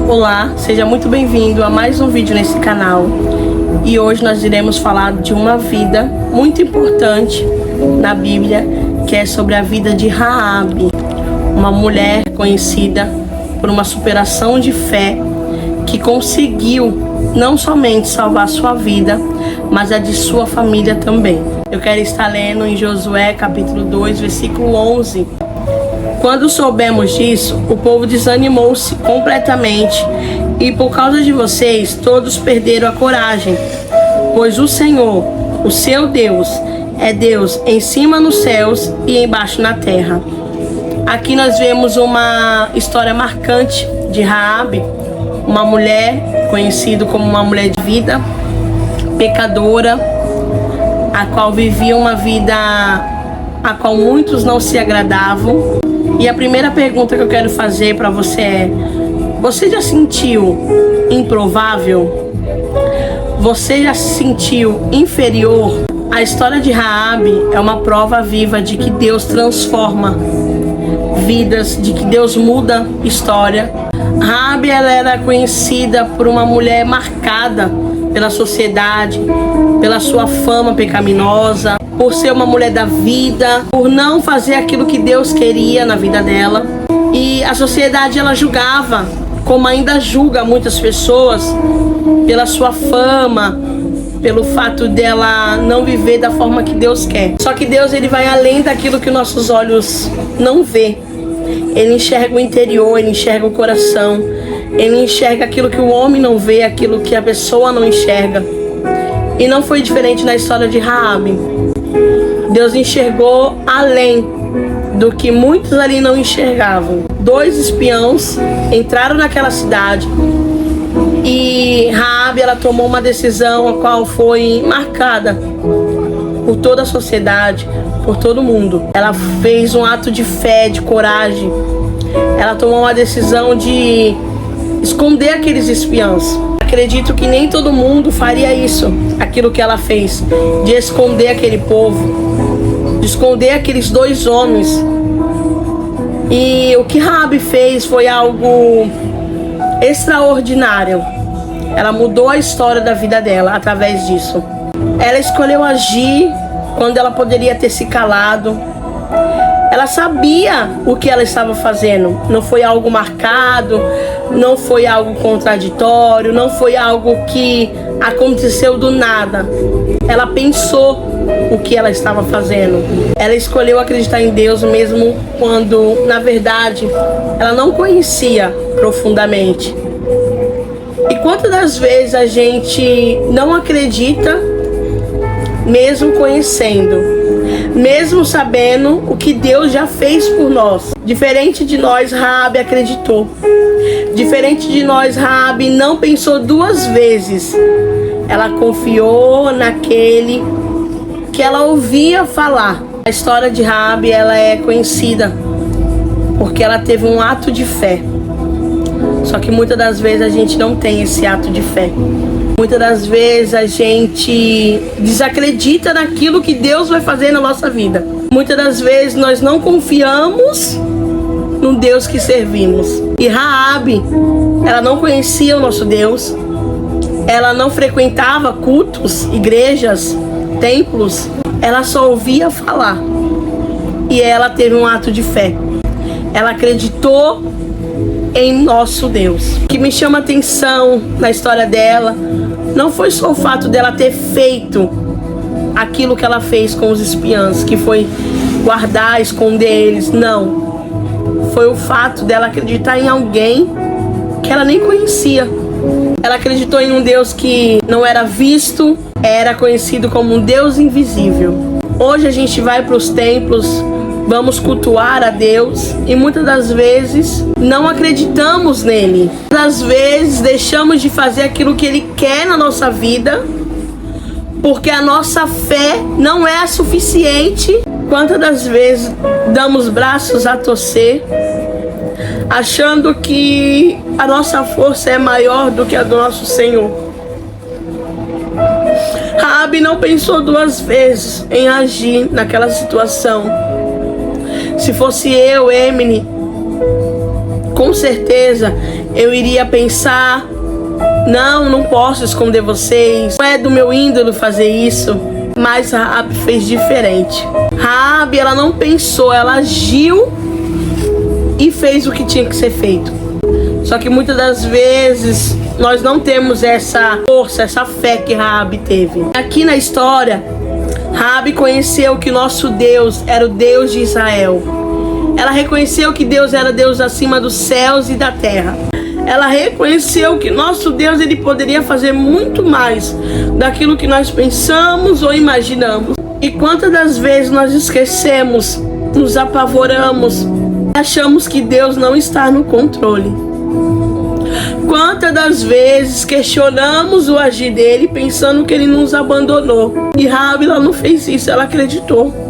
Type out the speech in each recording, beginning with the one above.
Olá, seja muito bem-vindo a mais um vídeo nesse canal. E hoje nós iremos falar de uma vida muito importante na Bíblia, que é sobre a vida de Raabe, uma mulher conhecida por uma superação de fé que conseguiu não somente salvar sua vida, mas a de sua família também. Eu quero estar lendo em Josué capítulo 2, versículo 11. Quando soubemos disso, o povo desanimou-se completamente e por causa de vocês, todos perderam a coragem. Pois o Senhor, o seu Deus, é Deus em cima nos céus e embaixo na terra. Aqui nós vemos uma história marcante de Raabe, uma mulher conhecida como uma mulher de vida, pecadora, a qual vivia uma vida a qual muitos não se agradavam. E a primeira pergunta que eu quero fazer para você é: você já sentiu improvável? Você já se sentiu inferior? A história de Raabe é uma prova viva de que Deus transforma vidas, de que Deus muda história. Raabe, ela era conhecida por uma mulher marcada pela sociedade, pela sua fama pecaminosa, por ser uma mulher da vida, por não fazer aquilo que Deus queria na vida dela. E a sociedade, ela julgava, como ainda julga muitas pessoas, pela sua fama, pelo fato dela não viver da forma que Deus quer. Só que Deus, ele vai além daquilo que nossos olhos não vê. Ele enxerga o interior, ele enxerga o coração, ele enxerga aquilo que o homem não vê, aquilo que a pessoa não enxerga. E não foi diferente na história de Raabe. Deus enxergou além do que muitos ali não enxergavam. 2 espiões entraram naquela cidade e Raabe, ela tomou uma decisão a qual foi marcada por toda a sociedade, por todo mundo. Ela fez um ato de fé, de coragem. Ela tomou uma decisão de esconder aqueles espiões. Acredito que nem todo mundo faria isso, aquilo que ela fez, de esconder aquele povo, de esconder aqueles 2 homens. E o que Raabe fez foi algo extraordinário. Ela mudou a história da vida dela através disso. Ela escolheu agir quando ela poderia ter se calado. Ela sabia o que ela estava fazendo. Não foi algo marcado, não foi algo contraditório, não foi algo que aconteceu do nada. Ela pensou o que ela estava fazendo. Ela escolheu acreditar em Deus mesmo quando, na verdade, ela não conhecia profundamente. E quantas das vezes a gente não acredita mesmo conhecendo, mesmo sabendo o que Deus já fez por nós? Diferente de nós, Raabe acreditou. Diferente de nós, Raabe não pensou 2 vezes. Ela confiou naquele que ela ouvia falar. A história de Raabe, ela é conhecida porque ela teve um ato de fé. Só que muitas das vezes a gente não tem esse ato de fé. Muitas das vezes a gente desacredita naquilo que Deus vai fazer na nossa vida. Muitas das vezes nós não confiamos no Deus que servimos. E Raabe, ela não conhecia o nosso Deus. Ela não frequentava cultos, igrejas, templos. Ela só ouvia falar. E ela teve um ato de fé. Ela acreditou em nosso Deus. O que me chama atenção na história dela não foi só o fato dela ter feito aquilo que ela fez com os espiãs, que foi guardar, esconder eles. Não. Foi o fato dela acreditar em alguém que ela nem conhecia. Ela acreditou em um Deus que não era visto, era conhecido como um Deus invisível. Hoje a gente vai para os templos, vamos cultuar a Deus e muitas das vezes não acreditamos nele. Às vezes deixamos de fazer aquilo que ele quer na nossa vida porque a nossa fé não é suficiente. Quantas das vezes damos braços a torcer, achando que a nossa força é maior do que a do nosso Senhor. Raabe não pensou 2 vezes em agir naquela situação. Se fosse eu, Emily, com certeza eu iria pensar: não posso esconder vocês, não é do meu índolo fazer isso. Mas Raabe fez diferente. Raabe, ela não pensou, ela agiu e fez o que tinha que ser feito. Só que muitas das vezes nós não temos essa força, essa fé que Raabe teve. Aqui na história, Raabe conheceu que nosso Deus era o Deus de Israel. Ela reconheceu que Deus era Deus acima dos céus e da terra. Ela reconheceu que nosso Deus, ele poderia fazer muito mais daquilo que nós pensamos ou imaginamos. E quantas das vezes nós esquecemos, nos apavoramos, achamos que Deus não está no controle. Quantas das vezes questionamos o agir dele, pensando que ele nos abandonou. E Raabe, ela não fez isso, ela acreditou.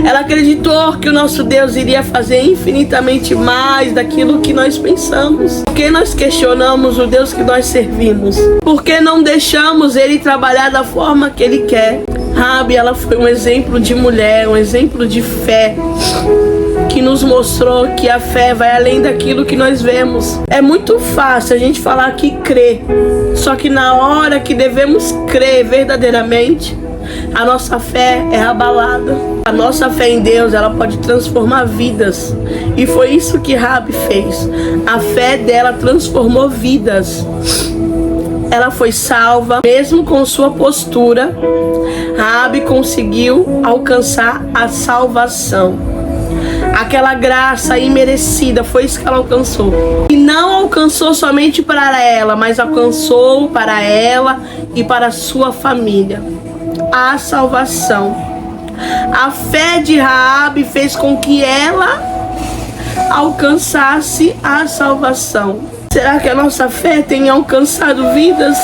Ela acreditou que o nosso Deus iria fazer infinitamente mais daquilo que nós pensamos. Por que nós questionamos o Deus que nós servimos? Por que não deixamos ele trabalhar da forma que ele quer? Raabe, ela foi um exemplo de mulher, um exemplo de fé, que nos mostrou que a fé vai além daquilo que nós vemos. É muito fácil a gente falar que crê, só que na hora que devemos crer verdadeiramente, a nossa fé é abalada. A nossa fé em Deus, ela pode transformar vidas. E foi isso que Raabe fez. A fé dela transformou vidas. Ela foi salva, mesmo com sua postura. Raabe conseguiu alcançar a salvação. Aquela graça imerecida, foi isso que ela alcançou. E não alcançou somente para ela, mas alcançou para ela e para a sua família a salvação. A fé de Raabe fez com que ela alcançasse a salvação. Será que a nossa fé tem alcançado vidas?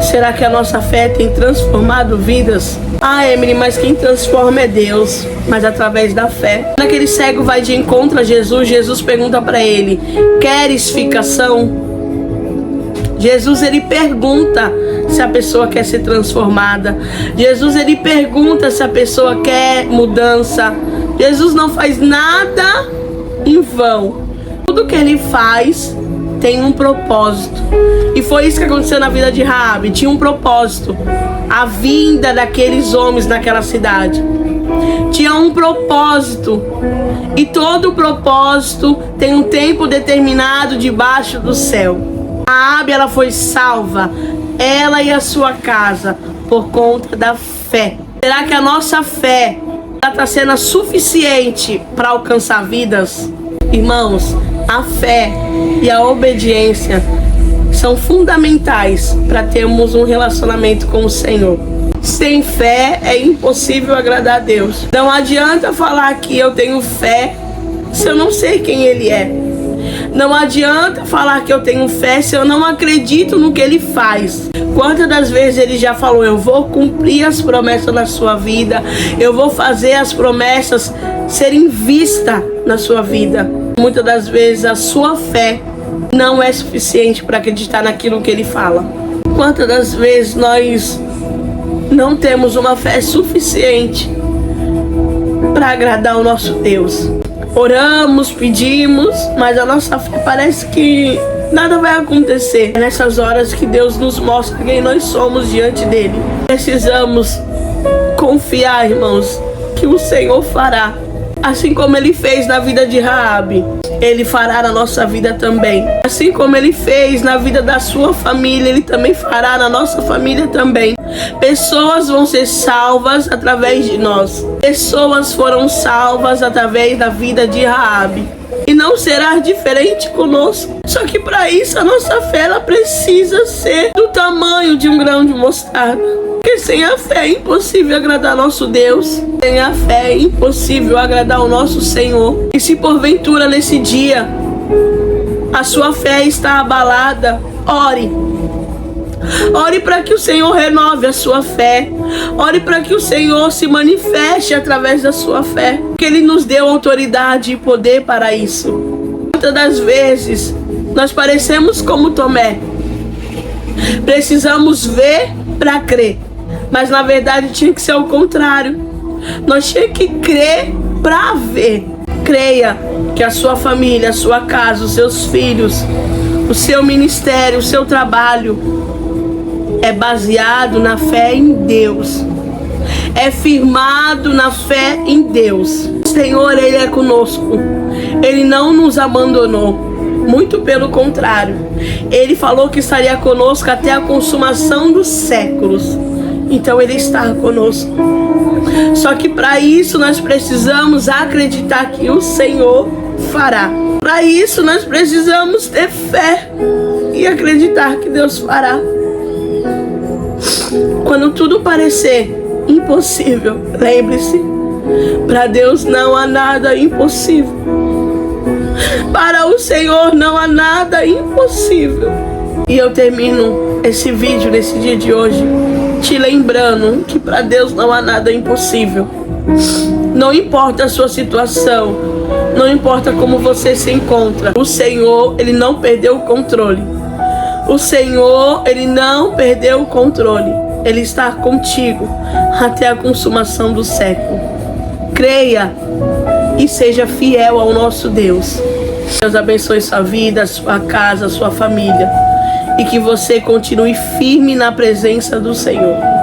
Será que a nossa fé tem transformado vidas? Ah, Emily, mas quem transforma é Deus, mas através da fé. Quando aquele cego vai de encontro a Jesus, Jesus pergunta para ele: queres ficação? Jesus, ele pergunta se a pessoa quer ser transformada. Jesus, ele pergunta se a pessoa quer mudança. Jesus não faz nada em vão. Tudo que ele faz tem um propósito. E foi isso que aconteceu na vida de Raabe. Tinha um propósito. A vinda daqueles homens naquela cidade tinha um propósito. E todo propósito tem um tempo determinado debaixo do céu. Raabe, ela foi salva, ela e a sua casa, por conta da fé. Será que a nossa fé está sendo suficiente para alcançar vidas? Irmãos, a fé e a obediência são fundamentais para termos um relacionamento com o Senhor. Sem fé é impossível agradar a Deus. Não adianta falar que eu tenho fé se eu não sei quem Ele é. Não adianta falar que eu tenho fé se eu não acredito no que Ele faz. Quantas das vezes Ele já falou: eu vou cumprir as promessas na sua vida, eu vou fazer as promessas serem vistas na sua vida. Muitas das vezes a sua fé não é suficiente para acreditar naquilo que Ele fala. Quantas das vezes nós não temos uma fé suficiente para agradar o nosso Deus? Oramos, pedimos, mas a nossa fé parece que nada vai acontecer. É nessas horas que Deus nos mostra quem nós somos diante dele. Precisamos confiar, irmãos, que o Senhor fará. Assim como Ele fez na vida de Raabe, Ele fará na nossa vida também. Assim como Ele fez na vida da sua família, Ele também fará na nossa família também. Pessoas vão ser salvas através de nós. Pessoas foram salvas através da vida de Raabe. E não será diferente conosco. Só que para isso a nossa fé, ela precisa ser do tamanho de um grão de mostarda. Porque sem a fé é impossível agradar nosso Deus. Sem a fé é impossível agradar o nosso Senhor. E se porventura nesse dia a sua fé está abalada, ore. Ore para que o Senhor renove a sua fé. Ore para que o Senhor se manifeste através da sua fé. Porque Ele nos deu autoridade e poder para isso. Muitas das vezes nós parecemos como Tomé. Precisamos ver para crer. Mas na verdade tinha que ser o contrário. Nós tínhamos que crer para ver. Creia que a sua família, a sua casa, os seus filhos, o seu ministério, o seu trabalho é baseado na fé em Deus. É firmado na fé em Deus. O Senhor, Ele é conosco. Ele não nos abandonou. Muito pelo contrário. Ele falou que estaria conosco até a consumação dos séculos. Então Ele está conosco. Só que para isso nós precisamos acreditar que o Senhor fará. Para isso nós precisamos ter fé e acreditar que Deus fará. Quando tudo parecer impossível, lembre-se, para Deus não há nada impossível. Para o Senhor não há nada impossível. E eu termino esse vídeo nesse dia de hoje te lembrando que para Deus não há nada impossível. Não importa a sua situação, não importa como você se encontra, o Senhor, Ele não perdeu o controle. O Senhor, Ele não perdeu o controle. Ele está contigo até a consumação do século. Creia e seja fiel ao nosso Deus. Deus abençoe sua vida, sua casa, sua família. E que você continue firme na presença do Senhor.